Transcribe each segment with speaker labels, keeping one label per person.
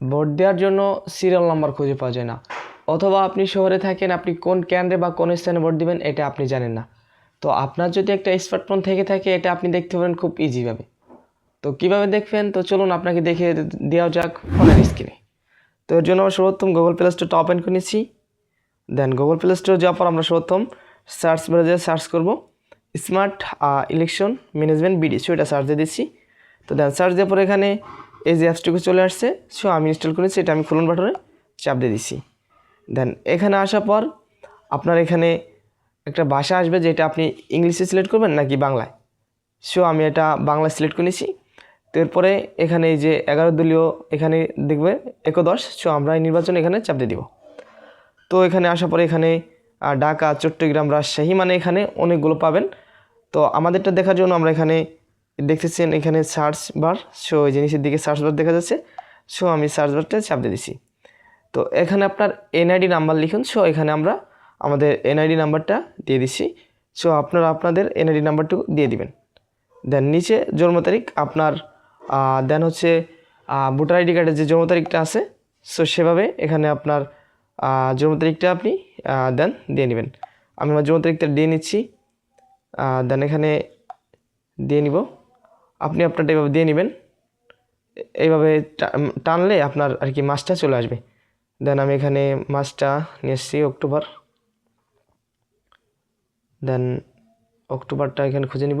Speaker 1: Vote দেওয়ার জন্য serial number খুঁজে পাওয়া যায় না, অথবা আপনি শহরে থাকেন, আপনি কোন কেন্দ্রে বা কোন স্থানে ভোট দিবেন এটা আপনি জানেন না। তো আপনার যদি একটা স্মার্টফোন থেকে থাকে এটা আপনি দেখতে পারেন খুব ইজিভাবে। তো কিভাবে দেখবেন, তো চলুন আপনাকে দেখে দেওয়া যাক ফোনের স্ক্রিনে। তো এর জন্য আমরা সর্বপ্রথম গুগল প্লে স্টোরটা ওপেন করে নিচ্ছি। দেন গুগল প্লে স্টোর যাওয়ার পর আমরা সর্বপ্রথম সার্চ বারে যেয়ে সার্চ করব smart election management BD, so এটা সার্চ দিয়ে দিচ্ছি। তো দেন সার্চ দেওয়ার পরে এখানে এই যে অ্যাপসটুকু চলে আসছে, সো আমি ইনস্টল করেছি, এটা আমি খুলুন বাটনে চাপ দিয়ে দিচ্ছি। দেন এখানে আসার পর আপনার এখানে একটা ভাষা আসবে, যেটা আপনি ইংলিশে সিলেক্ট করবেন নাকি বাংলায়। সো আমি এটা বাংলা সিলেক্ট করে নিছি। তো এরপরে এখানে এই যে 11 দলীয় এখানে দেখবে 11, সো আমরা এই নির্বাচন এখানে চাপ দিয়ে দিব। তো এখানে আসার পরে এখানে ঢাকা, চট্টগ্রাম, রাজশাহী, মানে এখানে অনেকগুলো পাবেন। তো আমাদেরটা দেখার জন্য আমরা এখানে দেখতেছেন এখানে সার্চ বার, সো এই জিনিসের দিকে সার্চ বার দেখা যাচ্ছে, সো আমি সার্চ বারটা চাপ দিয়ে দিছি। তো এখানে আপনার এনআইডি নাম্বার লিখুন, সো এখানে আমরা আমাদের এনআইডি নাম্বারটা দিয়ে দিচ্ছি। সো আপনারা আপনাদের এনআইডি নাম্বারটুকু দিয়ে দিবেন। দেন নিচে জন্ম তারিখ আপনার, দেন হচ্ছে ভোটার আইডি কার্ডের যে জন্ম তারিখটা আছে, সো সেভাবে এখানে আপনার জন্ম তারিখটা আপনি দেন দিয়ে নেবেন। আমি আমার জন্ম তারিখটা দিয়ে নিচ্ছি। দেন এখানে দিয়ে নিব, আপনি আপনারটা এইভাবে দিয়ে নেবেন। এইভাবে টানলে আপনার আর কি মাসটা চলে আসবে। দেন আমি এখানে মাসটা নিয়ে এসেছি অক্টোবর। দেন অক্টোবরটা এখানে খুঁজে নিব।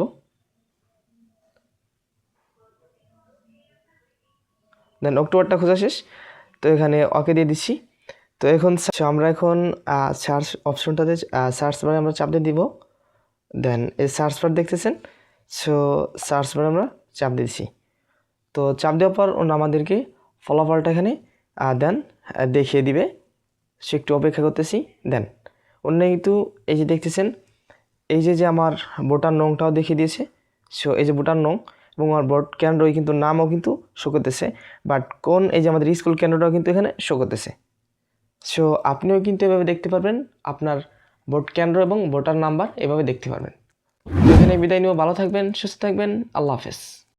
Speaker 1: দেন অক্টোবরটা খোঁজা শেষ, তো এখানে ওকে দিয়ে দিচ্ছি। তো এখন আমরা এখন সার্চ অপশনটাতে সার্চ বারে আমরা চাপ দিয়ে দিব। দেন এই সার্চ বার দেখতেছেন, সো সার্চ বারে আমরা চাপ দিচ্ছি। তো চাপ দেওয়ার পর আমাদেরকে ফলাফলটা এখানে দেন দেখিয়ে দিবে, সে একটু অপেক্ষা করতেছি। দেন অন্য কিন্তু এই যে দেখতেছেন এই যে আমার ভোটার নংটাও দেখিয়ে দিয়েছে, সো এই যে ভোটার নং এবং আমার ভোট কেন্দ্র কিন্তু নামও কিন্তু শো করতেছে, বাট কোন এই যে আমাদের স্কুল কেন্দ্রটাও কিন্তু এখানে শো করতেছে। সো আপনিও কিন্তু এভাবে দেখতে পারবেন আপনার ভোট কেন্দ্র এবং ভোটার নাম্বার এভাবে দেখতে পারবেন। এখানে বিদায় নিয়েও ভালো থাকবেন, সুস্থ থাকবেন, আল্লাহ হাফেজ।